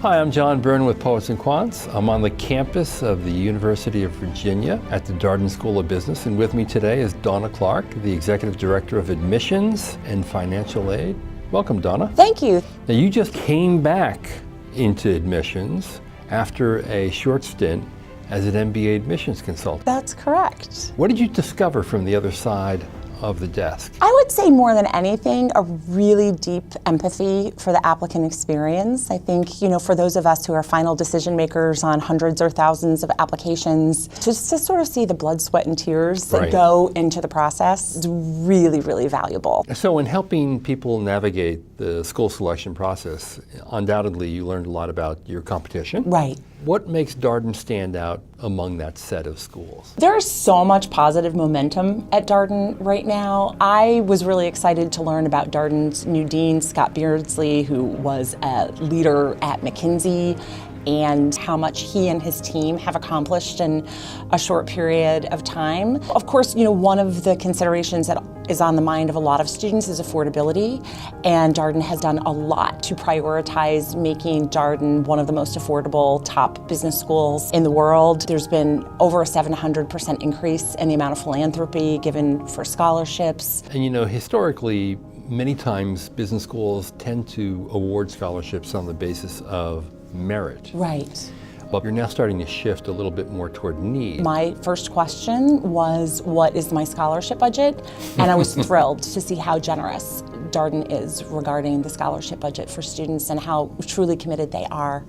Hi, I'm John Byrne with Poets&Quants. I'm on the campus of the University of Virginia at the Darden School of Business, and with me today is Dawna Clarke, the Executive Director of Admissions and Financial Aid. Welcome, Dawna. Thank you. Now, you just came back into admissions after a short stint as an MBA admissions consultant. That's correct. What did you discover from the other side of the desk? I would say more than anything, a really deep empathy for the applicant experience. I think, for those of us who are final decision makers on hundreds or thousands of applications, just to sort of see the blood, sweat, and tears that go into the process is really, really valuable. So in helping people navigate the school selection process, undoubtedly you learned a lot about your competition. Right. What makes Darden stand out among that set of schools? There's so much positive momentum at Darden right now. I was really excited to learn about Darden's new dean, Scott Beardsley, who was a leader at McKinsey, and how much he and his team have accomplished in a short period of time. Of course, one of the considerations that is on the mind of a lot of students is affordability, and Darden has done a lot to prioritize making Darden one of the most affordable top business schools in the world. There's been over a 700% increase in the amount of philanthropy given for scholarships. And historically, many times business schools tend to award scholarships on the basis of merit. Right. But you're now starting to shift a little bit more toward need. My first question was, what is my scholarship budget? And I was thrilled to see how generous Darden is regarding the scholarship budget for students and how truly committed they are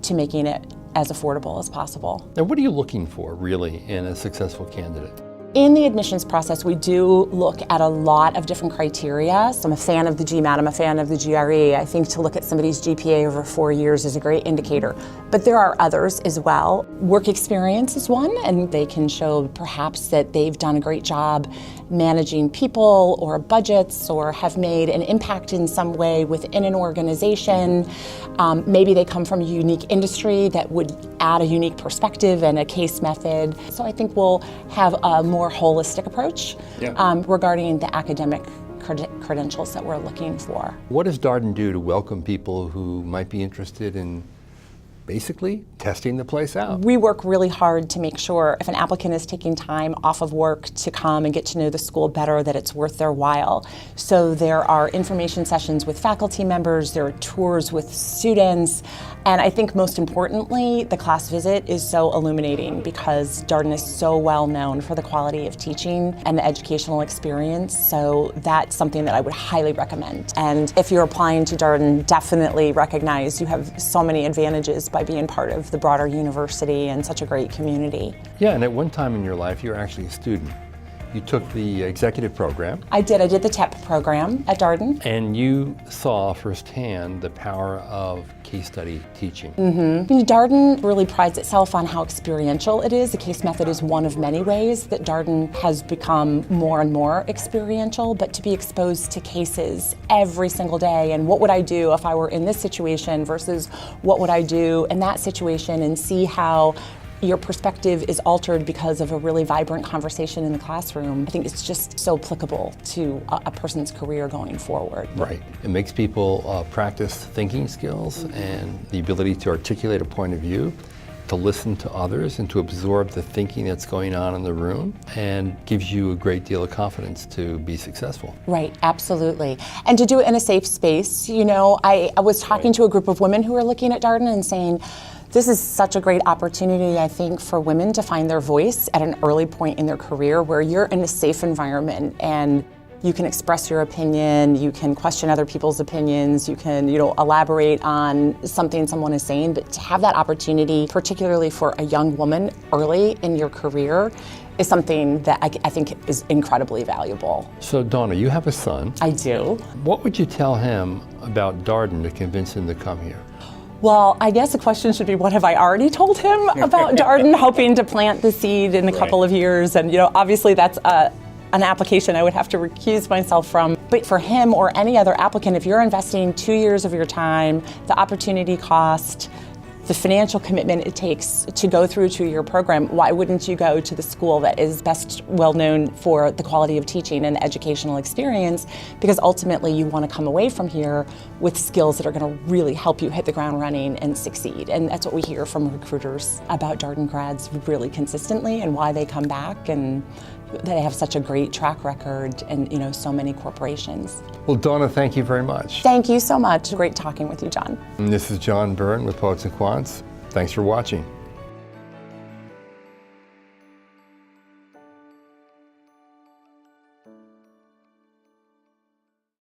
to making it as affordable as possible. Now, what are you looking for, really, in a successful candidate? In the admissions process, we do look at a lot of different criteria. So I'm a fan of the GMAT, I'm a fan of the GRE. I think to look at somebody's GPA over 4 years is a great indicator. But there are others as well. Work experience is one, and they can show perhaps that they've done a great job managing people or budgets or have made an impact in some way within an organization. Maybe they come from a unique industry that would add a unique perspective and a case method. So I think we'll have a more holistic approach regarding the academic credentials that we're looking for. What does Darden do to welcome people who might be interested in basically testing the place out? We work really hard to make sure if an applicant is taking time off of work to come and get to know the school better, that it's worth their while. So there are information sessions with faculty members, there are tours with students, and I think most importantly, the class visit is so illuminating because Darden is so well known for the quality of teaching and the educational experience. So that's something that I would highly recommend. And if you're applying to Darden, definitely recognize you have so many advantages by being part of the broader university and such a great community. Yeah, and at one time in your life, you were actually a student. You took the executive program. I did the TEP program at Darden. And you saw firsthand the power of case study teaching. Darden really prides itself on how experiential it is. The case method is one of many ways that Darden has become more and more experiential, but to be exposed to cases every single day and what would I do if I were in this situation versus what would I do in that situation, and see how your perspective is altered because of a really vibrant conversation in the classroom. I think it's just so applicable to a person's career going forward. Right. It makes people practice thinking skills and the ability to articulate a point of view, to listen to others and to absorb the thinking that's going on in the room, and gives you a great deal of confidence to be successful. Right, absolutely. And to do it in a safe space. I was talking to a group of women who were looking at Darden and saying, this is such a great opportunity, I think, for women to find their voice at an early point in their career where you're in a safe environment and you can express your opinion, you can question other people's opinions, you can, elaborate on something someone is saying, but to have that opportunity, particularly for a young woman early in your career, is something that I think is incredibly valuable. So Dawna, you have a son. I do. What would you tell him about Darden to convince him to come here? Well, I guess the question should be, what have I already told him about Darden, hoping to plant the seed in a couple of years? And obviously that's an application I would have to recuse myself from. But for him or any other applicant, if you're investing 2 years of your time, the opportunity cost, the financial commitment it takes to go through a 2-year program, why wouldn't you go to the school that is best well known for the quality of teaching and the educational experience? Because ultimately you want to come away from here with skills that are going to really help you hit the ground running and succeed. And that's what we hear from recruiters about Darden grads really consistently, and why they come back, and they have such a great track record and so many corporations. Well, Dawna, thank you very much. Thank you so much. Great talking with you, John. And this is John Byrne with Poets and Quants. Thanks for watching.